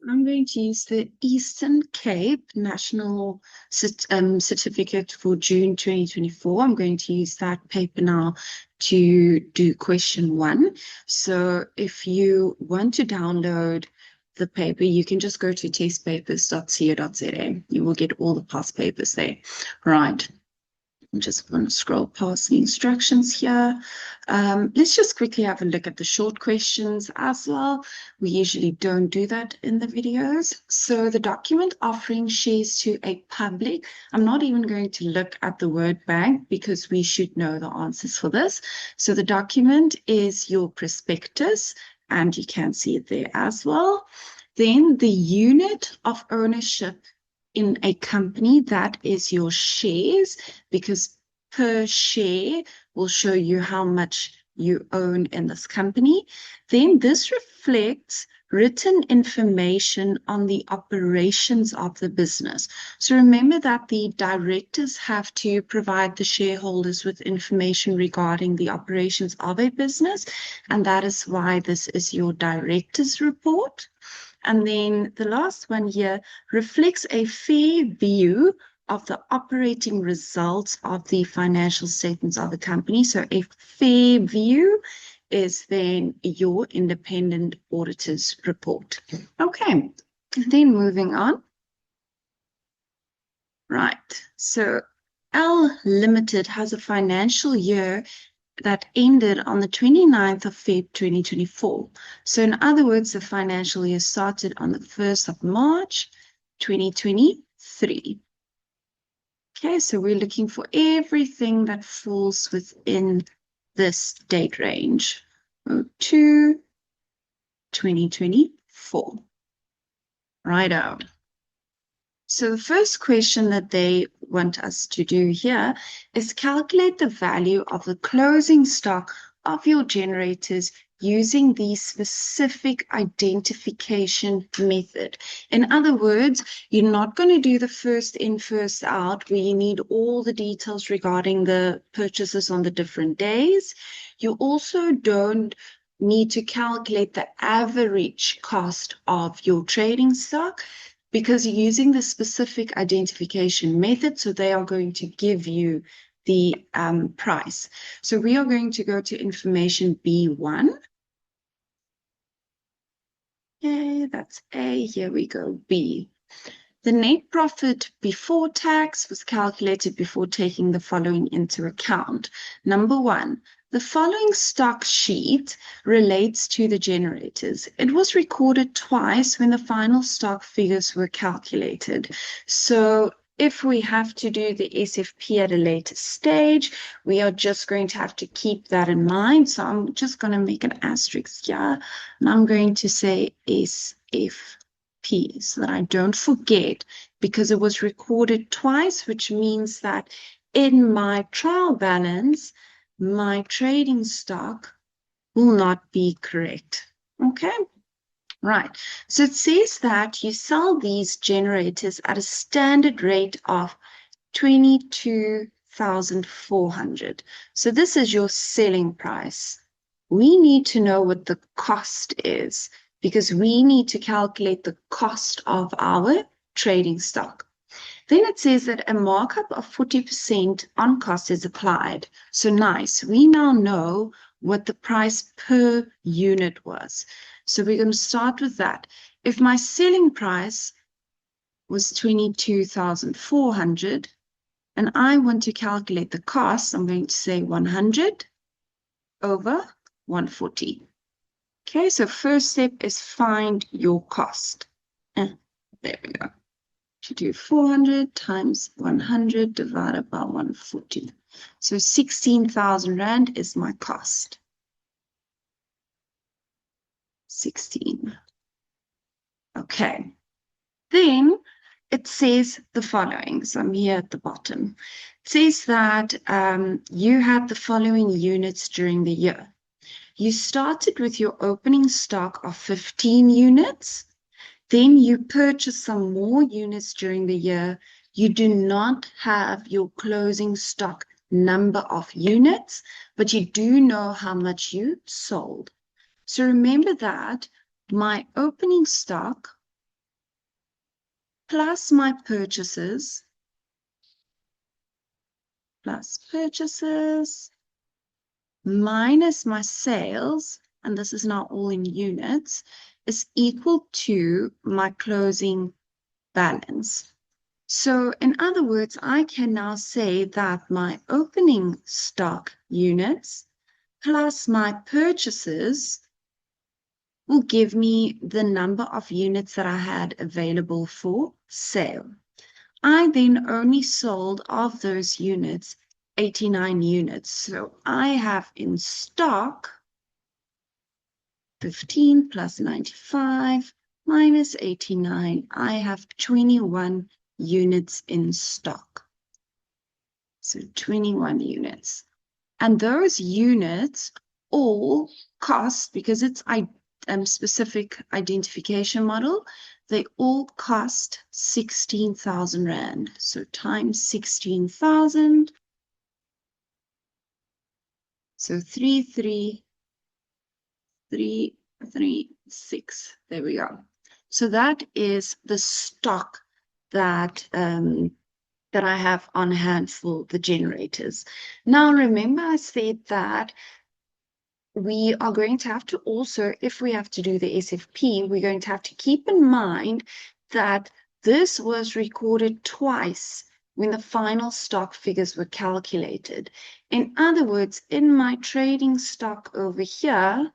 I'm going to use the Eastern Cape National Certificate for June 2024. I'm going to use that paper now to do question 1. So if you want to download the paper, you can just go to testpapers.co.za. You will get all the past papers there. Right. I'm just going to scroll past the instructions here. Let's just quickly have a look at the short questions as well. We usually don't do that in the videos. So the document offering shares to a public, I'm not even going to look at the word bank because we should know the answers for this. So the document is your prospectus, and you can see it there as well. Then the unit of ownership in a company, that is your shares, because per share will show you how much you own in this company. Then this reflects written information on the operations of the business. So remember that the directors have to provide the shareholders with information regarding the operations of a business, and that is why this is your director's report. And then the last one here reflects a fair view of the operating results of the financial statements of the company. So a fair view is then your independent auditor's report. Okay, then moving on. Right, so L Limited has a financial year that ended on the 29th of Feb 2024. So in other words, the financial year started on the 1st of March 2023. Okay, so we're looking for everything that falls within this date range. 02, 2024. Righto. So the first question that they want us to do here is calculate the value of the closing stock of your generators using the specific identification method. In other words, you're not going to do the first in, first out, where you need all the details regarding the purchases on the different days. You also don't need to calculate the average cost of your trading stock, because you're using the specific identification method, so they are going to give you the price. So we are going to go to information B1. Okay, that's A. Here we go, B. The net profit before tax was calculated before taking the following into account. Number 1, the following stock sheet relates to the generators. It was recorded twice when the final stock figures were calculated. So if we have to do the SFP at a later stage, we are just going to have to keep that in mind. So I'm just going to make an asterisk here, and I'm going to say SFP so that I don't forget, because it was recorded twice, which means that in my trial balance, my trading stock will not be correct. Okay, right. So it says that you sell these generators at a standard rate of 22,400. So this is your selling price. We need to know what the cost is, because we need to calculate the cost of our trading stock. Then it says that a markup of 40% on cost is applied. So nice. We now know what the price per unit was. So we're going to start with that. If my selling price was 22,400 and I want to calculate the cost, I'm going to say 100 over 140. Okay, so first step is find your cost. There we go. To do 400 times 100 divided by 140. So 16,000 Rand is my cost. 16. Okay. Then it says the following. So I'm here at the bottom. It says that you had the following units during the year. You started with your opening stock of 15 units. Then you purchase some more units during the year. You do not have your closing stock number of units, but you do know how much you sold. So remember that my opening stock plus my purchases minus my sales, and this is now all in units, is equal to my closing balance. So in other words, I can now say that my opening stock units plus my purchases will give me the number of units that I had available for sale. I then only sold of those units 89 units. So I have in stock 15 plus 95 minus 89. I have 21 units in stock. So 21 units. And those units all cost, because it's a specific identification model, they all cost 16,000 Rand. So times 16,000. So 33336. There we go. So that is the stock that that I have on hand for the generators. Now, remember I said that we are going to have to also, if we have to do the SFP, we're going to have to keep in mind that this was recorded twice when the final stock figures were calculated. In other words, in my trading stock over here,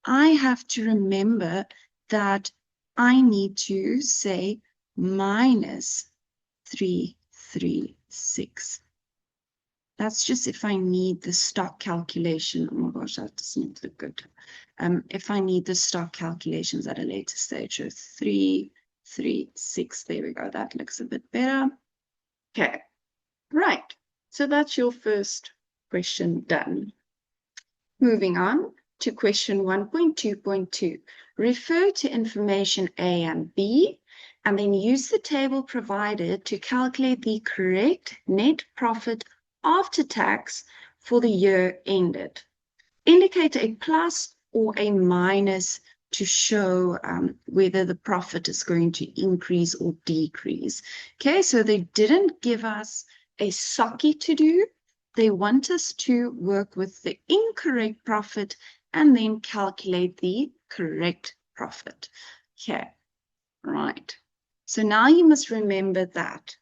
I have to remember that I need to say minus 336. That's just if I need the stock calculation. Oh my gosh, that doesn't look good. If I need the stock calculations at a later stage. So 336, there we go. That looks a bit better. Okay, right. So that's your first question done. Moving on to question 1.2.2. Refer to information A and B, and then use the table provided to calculate the correct net profit after tax for the year ended. Indicate a plus or a minus to show whether the profit is going to increase or decrease. Okay, so they didn't give us a SOCI to do. They want us to work with the incorrect profit and then calculate the correct profit. Okay, right. So now you must remember that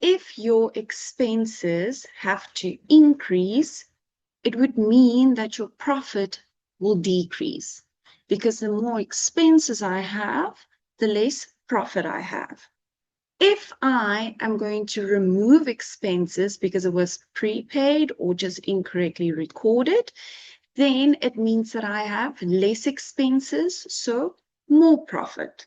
if your expenses have to increase, it would mean that your profit will decrease, because the more expenses I have, the less profit I have. If I am going to remove expenses because it was prepaid or just incorrectly recorded, then it means that I have less expenses, so more profit.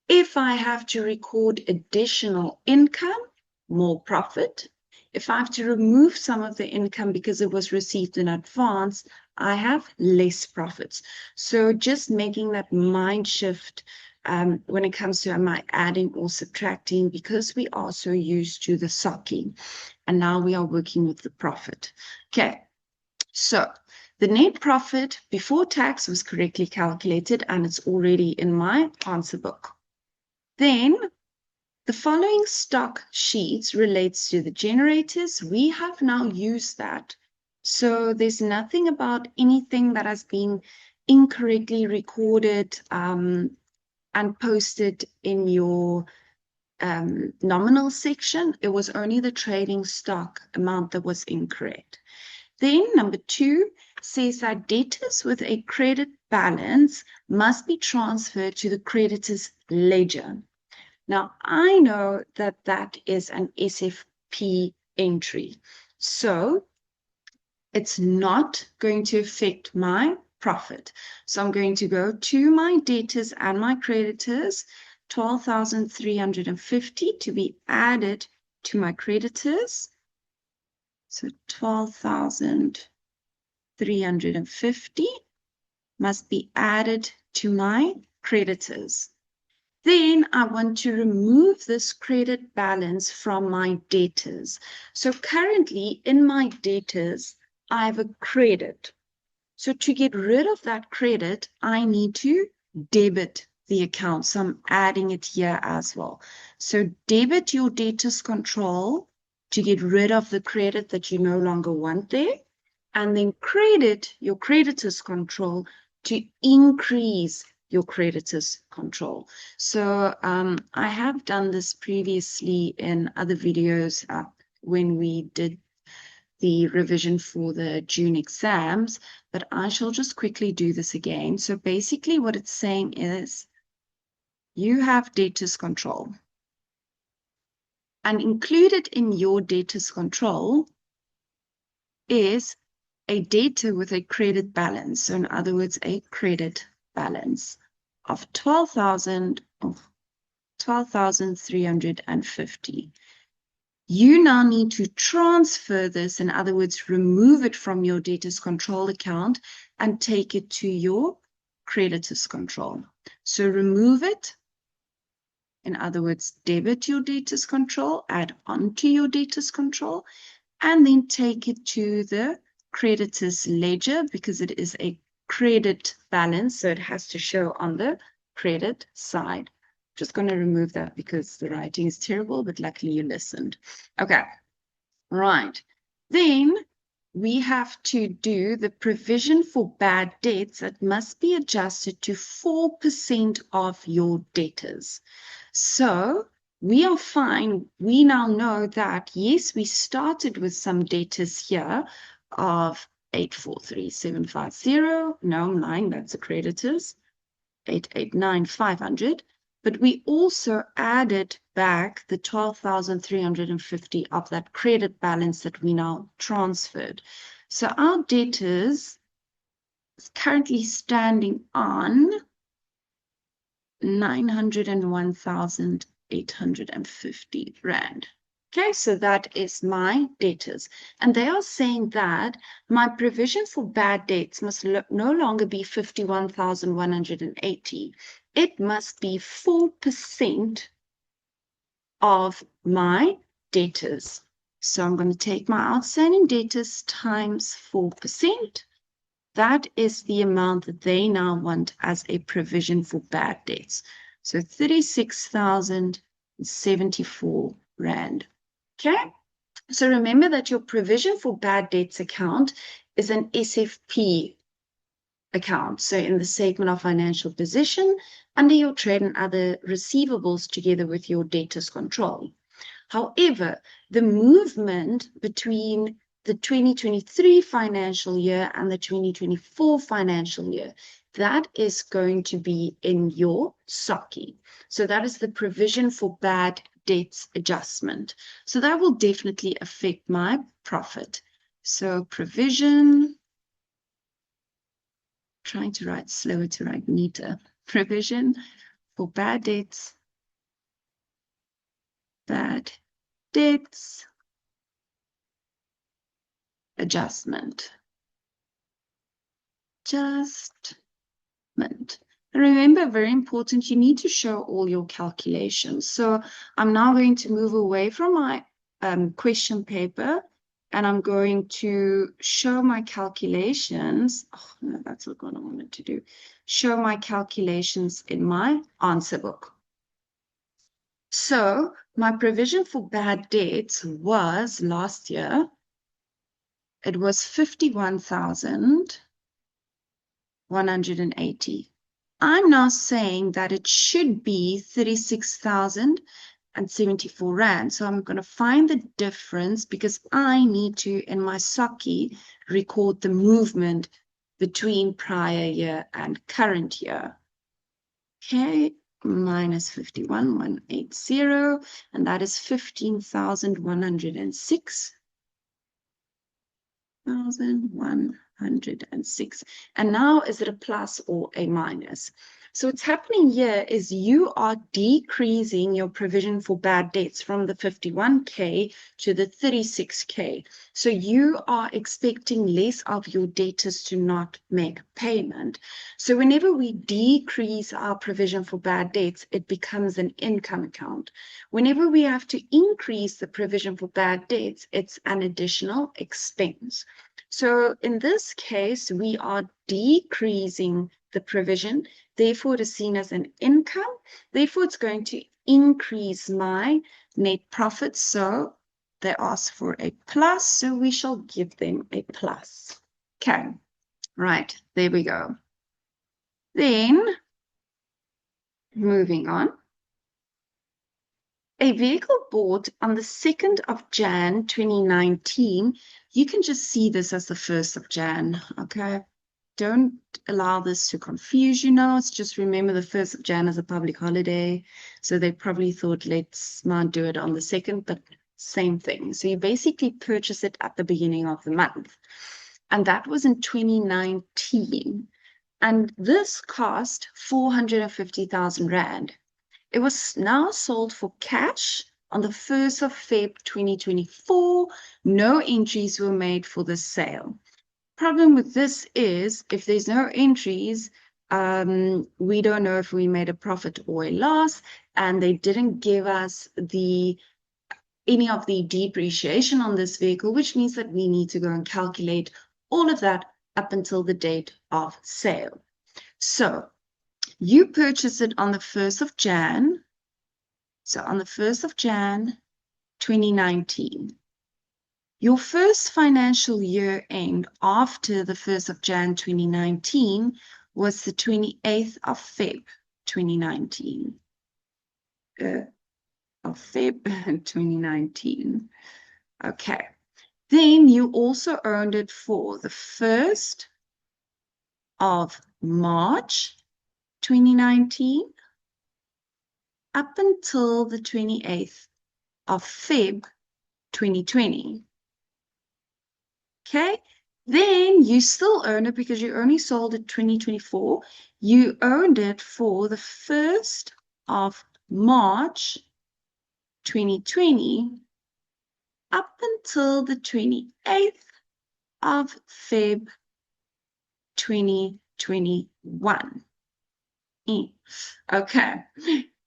If I have to record additional income, more profit. If I have to remove some of the income because it was received in advance, I have less profits. So just making that mind shift when it comes to am I adding or subtracting, because we are so used to the SOCI, and now we are working with the profit. Okay, so the net profit before tax was correctly calculated, and it's already in my answer book. Then the following stock sheets relates to the generators. We have now used that. So there's nothing about anything that has been incorrectly recorded and posted in your nominal section. It was only the trading stock amount that was incorrect. Then number 2 says that debtors with a credit balance must be transferred to the creditor's ledger. Now, I know that that is an SFP entry, so it's not going to affect my profit. So I'm going to go to my debtors and my creditors, 12,350 to be added to my creditors. So 12,350 must be added to my creditors. Then I want to remove this credit balance from my debtors. So currently in my debtors, I have a credit. So to get rid of that credit, I need to debit the account. So I'm adding it here as well. So debit your debtors control to get rid of the credit that you no longer want there, and then credit your creditors control to increase your creditors control. So I have done this previously in other videos when we did the revision for the June exams, but I shall just quickly do this again. So basically what it's saying is you have debtors control, and included in your debtors control is a debtor with a credit balance. So in other words, a credit balance of 12,350. You now need to transfer this, in other words, remove it from your debtors control account and take it to your creditors control. So remove it, in other words, debit your debtors control, add on to your debtors control, and then take it to the creditors ledger because it is a credit balance, so it has to show on the credit side. Just going to remove that because the writing is terrible, but luckily you listened. Okay, right. Then we have to do the provision for bad debts that must be adjusted to 4% of your debtors. So we are fine. We now know that, yes, we started with some debtors here of 843,750. No, I'm lying, that's the creditors. 889,500. But we also added back the 12,350 of that credit balance that we now transferred. So our debtors is currently standing on 901,850 Rand. Okay, so that is my debtors. And they are saying that my provision for bad debts must no longer be 51,180. It must be 4% of my debtors. So I'm going to take my outstanding debtors times 4%. That is the amount that they now want as a provision for bad debts. So 36,074 Rand. Okay, so remember that your provision for bad debts account is an SFP account. So in the statement of financial position, under your trade and other receivables together with your debtors control. However, the movement between the 2023 financial year and the 2024 financial year, that is going to be in your SOCI. So that is the provision for bad debts adjustment. So that will definitely affect my profit. So provision, trying to write slower to write neater, provision for bad debts adjustment. And remember, very important, you need to show all your calculations. So I'm now going to move away from my question paper, and I'm going to show my calculations. Oh, no, that's not what I wanted to do. Show my calculations in my answer book. So my provision for bad debts was last year, it was 51,180. I'm now saying that it should be 36,074 Rand. So I'm going to find the difference because I need to, in my SOCI, record the movement between prior year and current year. Okay, minus 51,180, and that is 15,106. 1,106. And now, is it a plus or a minus? So what's happening here is you are decreasing your provision for bad debts from the 51K to the 36K. So you are expecting less of your debtors to not make payment. So whenever we decrease our provision for bad debts, it becomes an income account. Whenever we have to increase the provision for bad debts, it's an additional expense. So in this case, we are decreasing the provision. Therefore, it is seen as an income. Therefore, it's going to increase my net profit. So they ask for a plus, so we shall give them a plus. Okay, right, there we go. Then, moving on. A vehicle bought on the 2nd of Jan 2019, you can just see this as the 1st of Jan, okay? Don't allow this to confuse you now. It's just remember the 1st of Jan is a public holiday. So they probably thought, let's not do it on the 2nd, but same thing. So you basically purchase it at the beginning of the month. And that was in 2019. And this cost 450,000 Rand. It was now sold for cash on the 1st of Feb 2024. No entries were made for the sale. Problem with this is if there's no entries, we don't know if we made a profit or a loss, and they didn't give us any of the depreciation on this vehicle, which means that we need to go and calculate all of that up until the date of sale. So you purchase it on the 1st of Jan. So on the 1st of Jan, 2019. Your first financial year end after the 1st of Jan 2019 was the 28th of Feb 2019. Of Feb 2019. Okay. Then you also earned it for the 1st of March 2019 up until the 28th of Feb 2020. Okay, then you still earn it because you only sold it 2024. You earned it for the 1st of March 2020 up until the 28th of Feb 2021. Okay,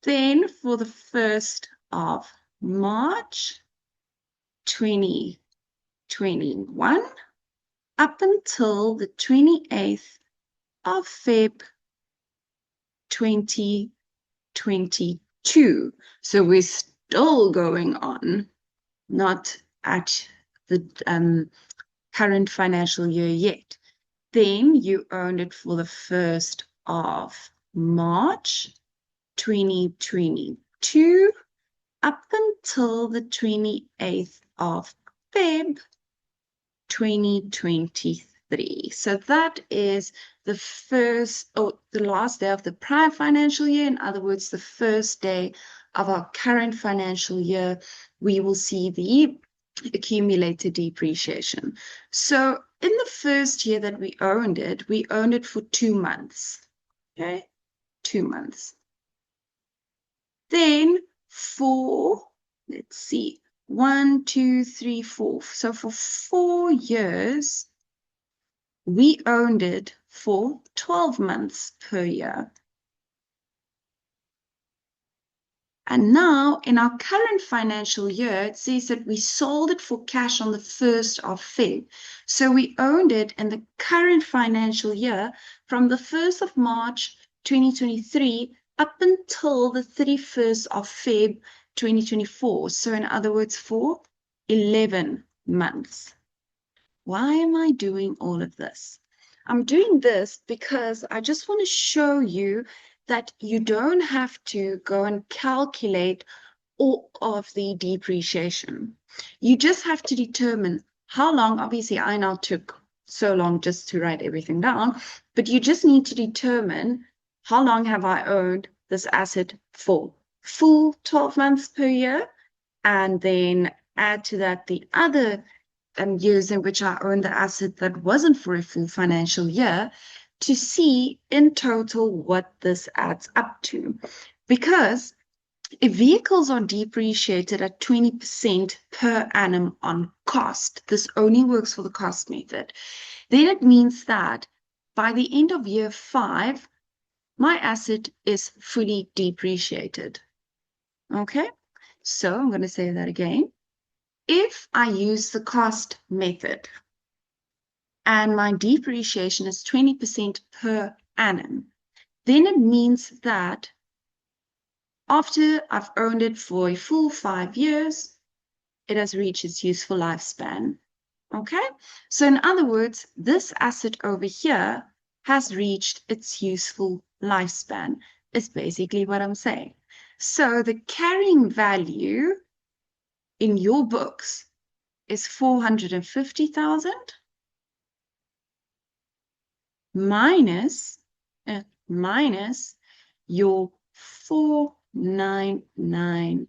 then for the 1st of March 2021 up until the 28th of Feb 2022. So we're still going on, not at the current financial year yet. Then you earned it for the 1st of March 2022 up until the 28th of Feb 2023. So that is the last day of the prior financial year. In other words, the first day of our current financial year, we will see the accumulated depreciation. So in the first year that we owned it for 2 months. Okay, 2 months. Then let's see, 1, 2, 3, 4. So for 4 years, we owned it for 12 months per year. And now in our current financial year, it says that we sold it for cash on the 1st of Feb. So we owned it in the current financial year from the 1st of March 2023 up until the 31st of Feb 2024. So in other words, for 11 months. Why am I doing all of this? I'm doing this because I just want to show you that you don't have to go and calculate all of the depreciation. You just have to determine how long. Obviously, I now took so long just to write everything down, but you just need to determine how long have I owned this asset for. Full 12 months per year, and then add to that the other years in which I owned the asset that wasn't for a full financial year, to see in total what this adds up to. Because if vehicles are depreciated at 20% per annum on cost, this only works for the cost method, then it means that by the end of year 5, my asset is fully depreciated. Okay, so I'm going to say that again. If I use the cost method, and my depreciation is 20% per annum, then it means that after I've owned it for a full 5 years, it has reached its useful lifespan. Okay? So in other words, this asset over here has reached its useful lifespan, is basically what I'm saying. So the carrying value in your books is 450,000 minus your 499,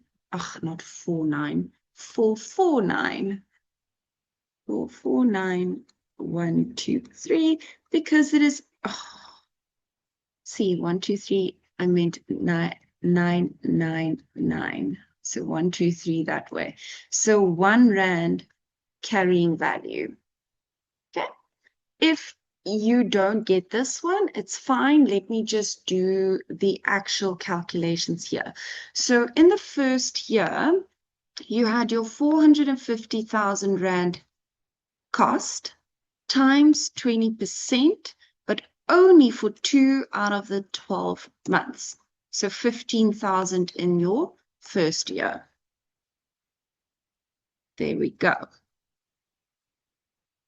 not 49, 449, 449,123, because it is, see, 123, I meant 999. So 123 that way. So R1 carrying value. Okay. If you don't get this one, it's fine. Let me just do the actual calculations here. So in the first year, you had your 450,000 Rand cost times 20%, but only for 2 out of the 12 months. So 15,000 in your first year. There we go.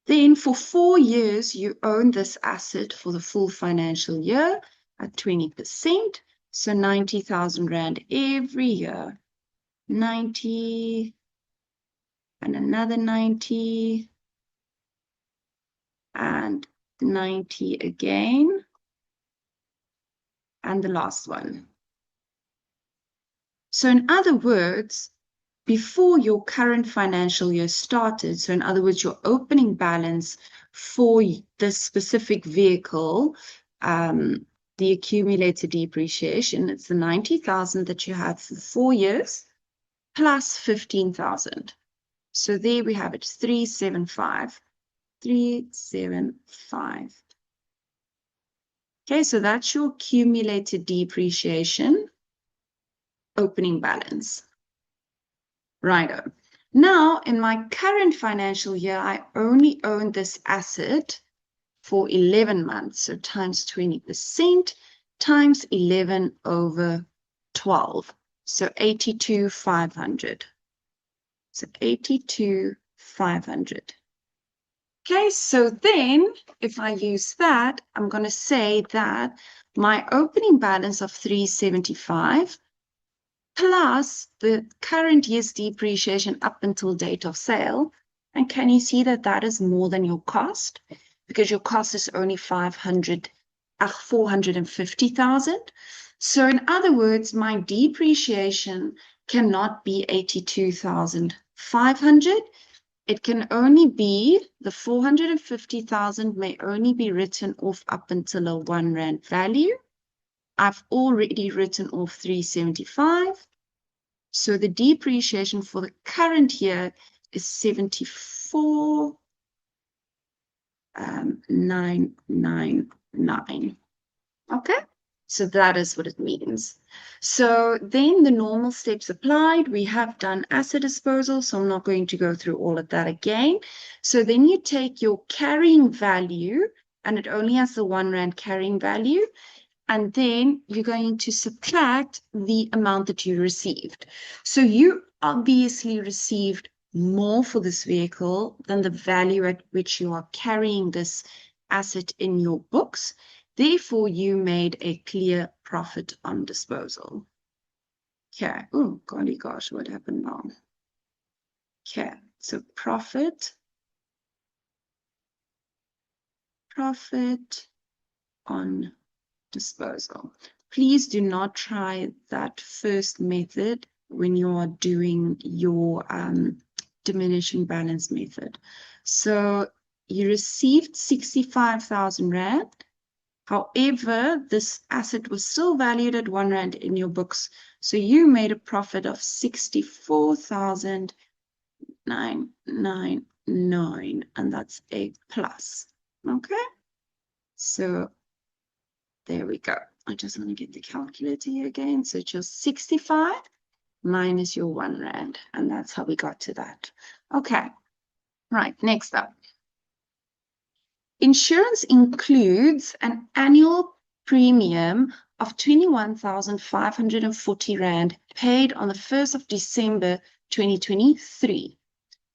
Then for 4 years, you own this asset for the full financial year at 20%. So 90,000 Rand every year. 90 and another 90 and 90 again. And the last one. So in other words, before your current financial year started, so in other words, your opening balance for this specific vehicle, the accumulated depreciation, it's the 90,000 that you had for 4 years plus 15,000. So there we have it, 375. 375. Okay, so that's your accumulated depreciation opening balance. Righto. Now, in my current financial year, I only own this asset for 11 months. So times 20% times 11 over 12. So 82,500. So 82,500. Okay, so then if I use that, I'm going to say that my opening balance of 375 plus the current year's depreciation up until date of sale. And can you see that that is more than your cost? Because your cost is only 450,000. So in other words, my depreciation cannot be 82,500. It can only be, the 450,000 may only be written off up until a R1 value. I've already written off 375. So the depreciation for the current year is 74,999. Okay, so that is what it means. So then the normal steps applied. We have done asset disposal, so I'm not going to go through all of that again. So then you take your carrying value, and it only has the R1 carrying value. And then you're going to subtract the amount that you received. So you obviously received more for this vehicle than the value at which you are carrying this asset in your books. Therefore, you made a clear profit on disposal. Okay. Oh, golly gosh, what happened now? Okay. So profit on disposal. Please do not try that first method when you are doing your diminishing balance method. So you received 65,000 Rand. However, this asset was still valued at R1 in your books. So you made a profit of 64,999, and that's a plus. Okay. So there we go. I just want to get the calculator here again. So just 65 minus your R1. And that's how we got to that. Okay. Right. Next up. Insurance includes an annual premium of 21,540 Rand paid on the 1st of December 2023.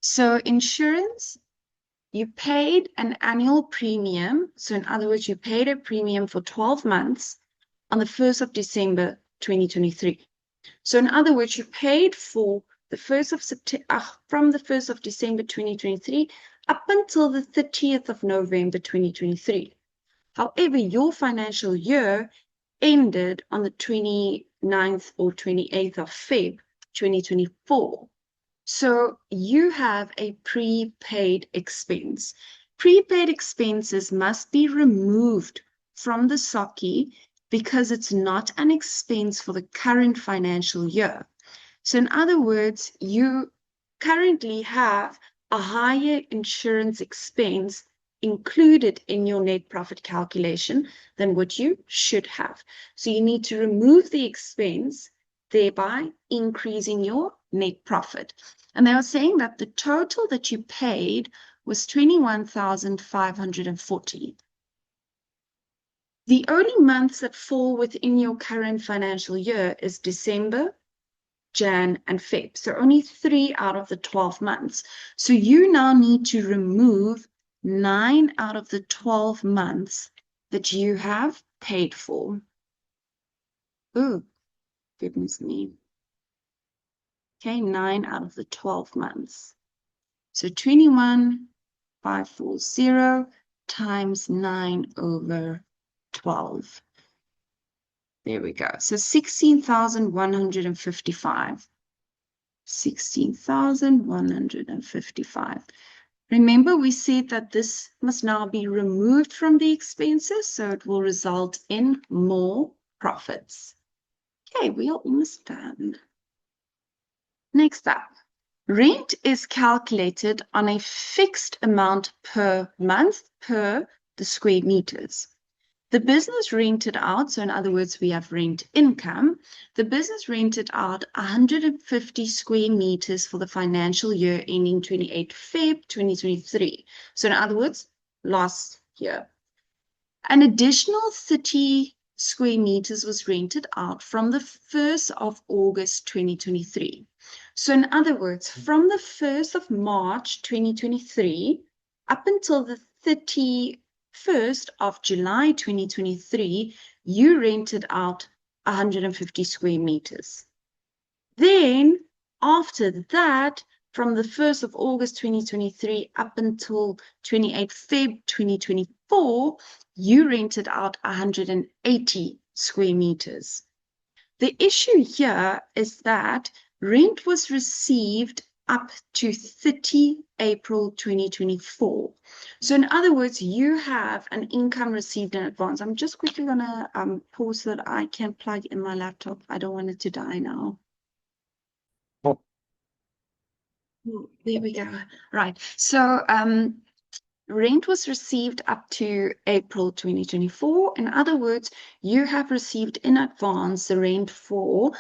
So insurance, you paid an annual premium. So in other words, you paid a premium for 12 months on the 1st of December 2023. So in other words, you paid for the 1st of September, from the 1st of December 2023 up until the 30th of November 2023. However, your financial year ended on the 29th or 28th of Feb 2024. So you have a prepaid expense. Prepaid expenses must be removed from the SOCI because it's not an expense for the current financial year. So in other words, you currently have a higher insurance expense included in your net profit calculation than what you should have. So you need to remove the expense, thereby increasing your net profit. And they are saying that the total that you paid was 21,540. The only months that fall within your current financial year is December, Jan, and Feb. So only 3 out of the 12 months. So you now need to remove 9 out of the 12 months that you have paid for. Oh, goodness me. Okay, 9 out of the 12 months. So 21,540 times 9 over 12. There we go. So 16,155. 16,155. Remember, we said that this must now be removed from the expenses, so it will result in more profits. Okay, we are almost done. Next up, rent is calculated on a fixed amount per month per the square meters. The business rented out, so in other words, we have rent income. The business rented out 150 square meters for the financial year ending 28 Feb 2023. So in other words, last year. An additional 30 square meters was rented out from the 1st of August 2023. So in other words, from the 1st of March 2023 up until the 31st of July 2023, you rented out 150 square meters. Then after that, from the 1st of August 2023 up until 28 Feb 2024, you rented out 180 square meters. The issue here is that rent was received up to 30 April 2024. So in other words, you have an income received in advance. I'm just quickly going to pause so that I can plug in my laptop. I don't want it to die now. Oh, there we go. Right. So rent was received up to April 2024. In other words, you have received in advance the rent for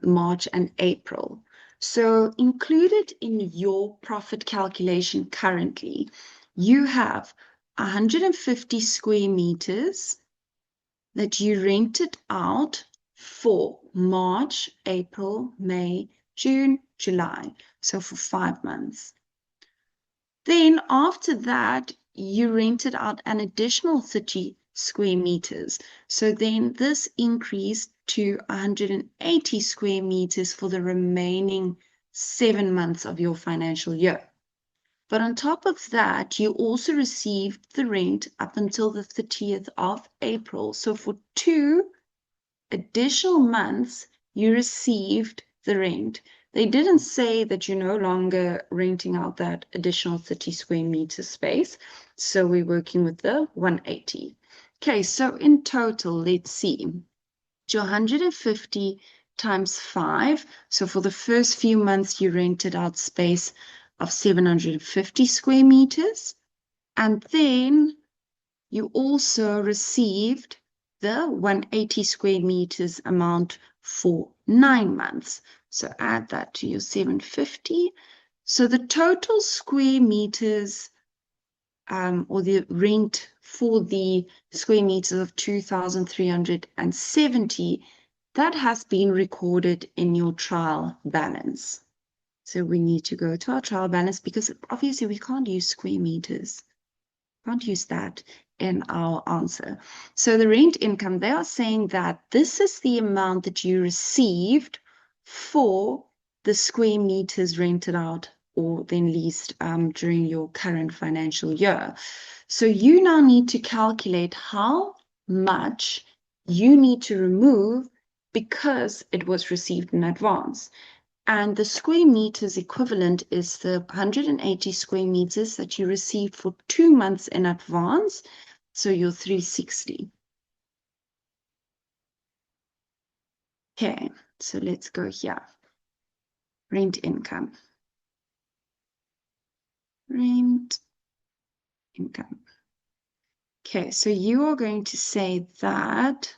March and April. So included in your profit calculation currently, you have 150 square meters that you rented out for March, April, May, June, July. So for 5 months. Then after that, you rented out an additional 30 square meters. So then this increased to 180 square meters for the remaining 7 months of your financial year. But on top of that, you also received the rent up until the 30th of April. So for 2 additional months, you received the rent. They didn't say that you're no longer renting out that additional 30 square meter space. So we're working with the 180. Okay, so in total, let's see. 250 times 5. So for the first few months, you rented out space of 750 square meters. And then you also received the 180 square meters amount for 9 months. So add that to your 750. So the total square meters or the rent for the square meters of 2,370, that has been recorded in your trial balance. So we need to go to our trial balance because obviously we can't use square meters. Can't use that in our answer. So the rent income, they are saying that this is the amount that you received for the square meters rented out or then leased during your current financial year. So you now need to calculate how much you need to remove because it was received in advance. And the square meters equivalent is the 180 square meters that you received for 2 months in advance. So your 360. Okay, so let's go here. Rent income. Rent income. Okay, so you are going to say that,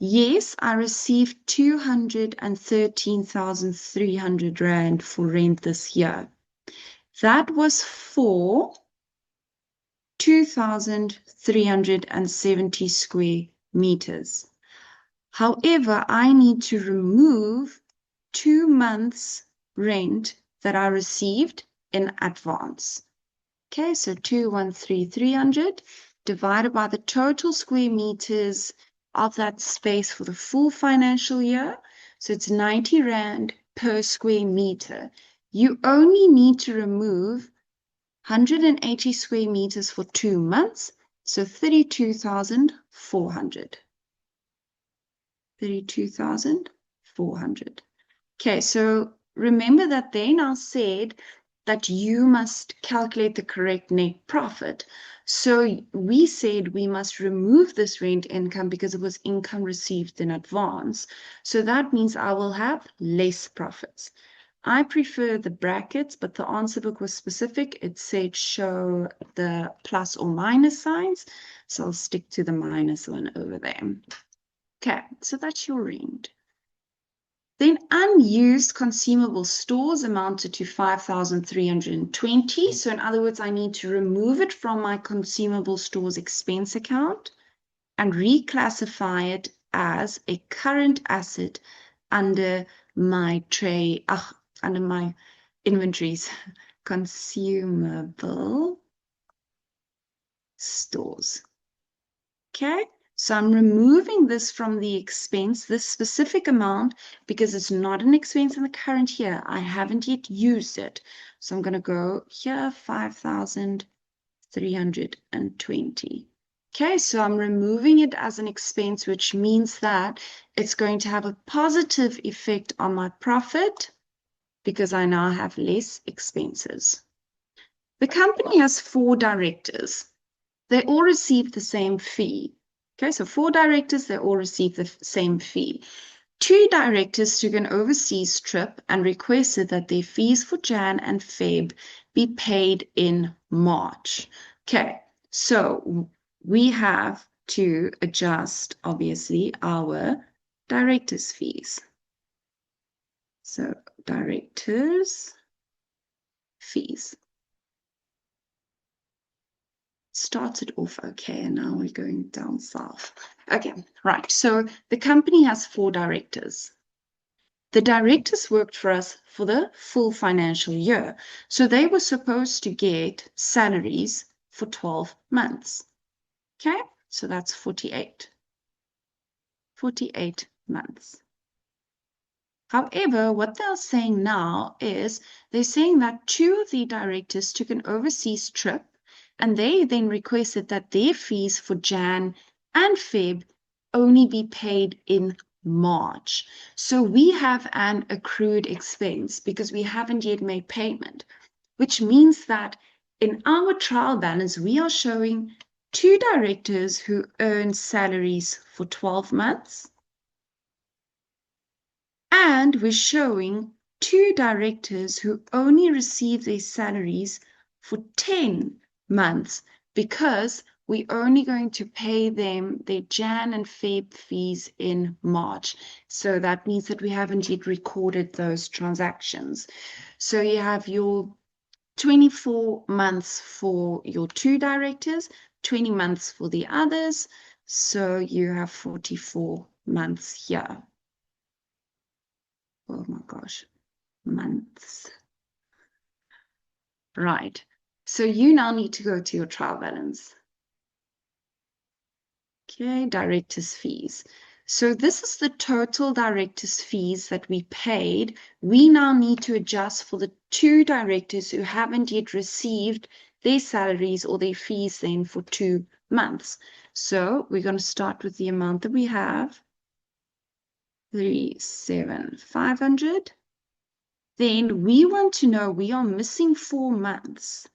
yes, I received 213,300 Rand for rent this year. That was for 2,370 square meters. However, I need to remove 2 months rent that I received in advance. Okay, so 213,300 divided by the total square meters of that space for the full financial year. So it's 90 Rand per square meter. You only need to remove 180 square meters for 2 months, so 32,400. 32,400. Okay, so remember that they now said that you must calculate the correct net profit. So we said we must remove this rent income because it was income received in advance. So that means I will have less profits. I prefer the brackets, but the answer book was specific. It said show the plus or minus signs. So I'll stick to the minus one over there. Okay, so that's your rent. Then unused consumable stores amounted to 5,320. So in other words, I need to remove it from my consumable stores expense account and reclassify it as a current asset under my under my inventories, consumable stores. Okay, so I'm removing this from the expense, this specific amount, because it's not an expense in the current year. I haven't yet used it. So I'm going to go here, 5,320. Okay, so I'm removing it as an expense, which means that it's going to have a positive effect on my profit because I now have less expenses. The company has 4 directors. They all receive the same fee. Okay, so 4 directors, they all receive the same fee. 2 directors took an overseas trip and requested that their fees for Jan and Feb be paid in March. Okay, so we have to adjust, obviously, our directors' fees. So directors' fees. Started off okay, and now we're going down south. Okay, right. So the company has 4 directors. The directors worked for us for the full financial year. So they were supposed to get salaries for 12 months. Okay, so that's 48. 48 months. However, what they're saying now is they're saying that 2 of the directors took an overseas trip and they then requested that their fees for Jan and Feb only be paid in March. So we have an accrued expense because we haven't yet made payment, which means that in our trial balance, we are showing 2 directors who earn salaries for 12 months. And we're showing 2 directors who only receive their salaries for 10 months because we're only going to pay them their Jan and Feb fees in March. So that means that we haven't yet recorded those transactions. So you have your 24 months for your 2 directors, 20 months for the others. So you have 44 months here. Oh my gosh, months. Right. So you now need to go to your trial balance. Okay, director's fees. So this is the total director's fees that we paid. We now need to adjust for the 2 directors who haven't yet received their salaries or their fees then for 2 months. So we're going to start with the amount that we have, 37,500. Then we want to know we are missing 4 months.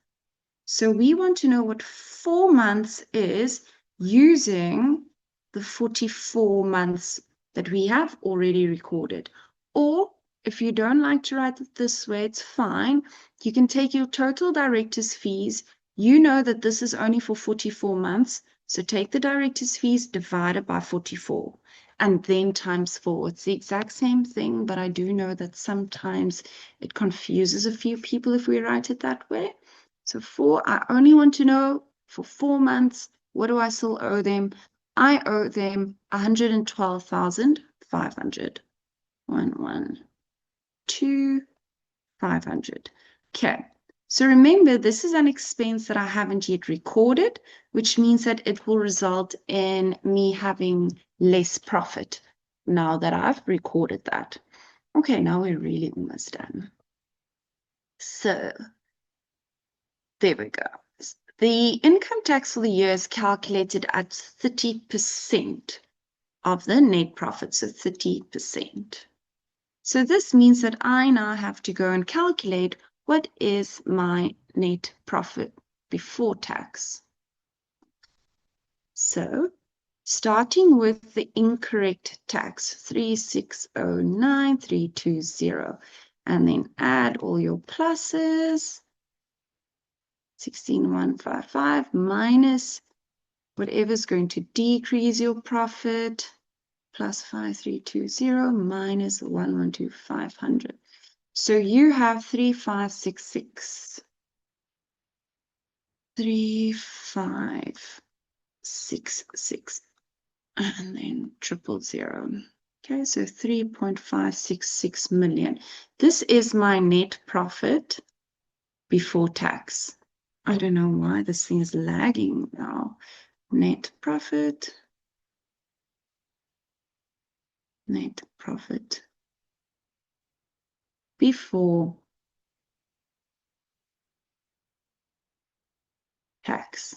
So we want to know what 4 months is using the 44 months that we have already recorded. Or if you don't like to write it this way, it's fine. You can take your total director's fees. You know that this is only for 44 months. So take the director's fees divided by 44 and then times 4. It's the exact same thing, but I do know that sometimes it confuses a few people if we write it that way. So I only want to know for 4 months, what do I still owe them? I owe them 112,500. 112,500. Okay. So remember, this is an expense that I haven't yet recorded, which means that it will result in me having less profit now that I've recorded that. Okay, now we're really almost done. So there we go. The income tax for the year is calculated at 30% of the net profit, so 30%. So this means that I now have to go and calculate what is my net profit before tax. So starting with the incorrect tax, 3609320, and then add all your pluses. 16,155 minus whatever is going to decrease your profit, plus 5320 minus 112,500. So you have 3566. 3566 and then 000. Okay, so 3.566 million. This is my net profit before tax. I don't know why this thing is lagging now. Net profit before tax.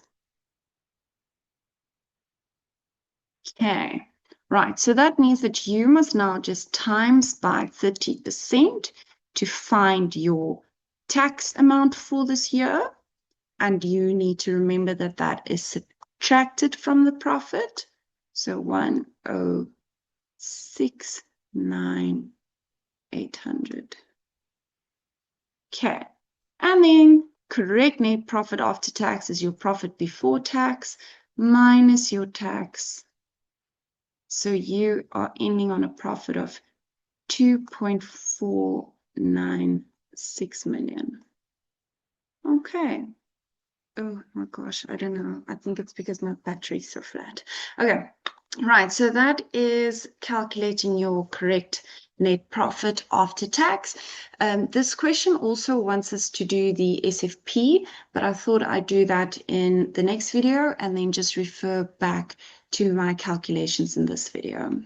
Okay, right. So that means that you must now just times by 30% to find your tax amount for this year. And you need to remember that that is subtracted from the profit. So 106,900. Okay. And then correct net profit after tax is your profit before tax minus your tax. So you are ending on a profit of 2.496 million. Okay. Oh my gosh, I don't know. I think it's because my battery's so flat. Okay, right. So that is calculating your correct net profit after tax. This question also wants us to do the SFP, but I thought I'd do that in the next video and then just refer back to my calculations in this video.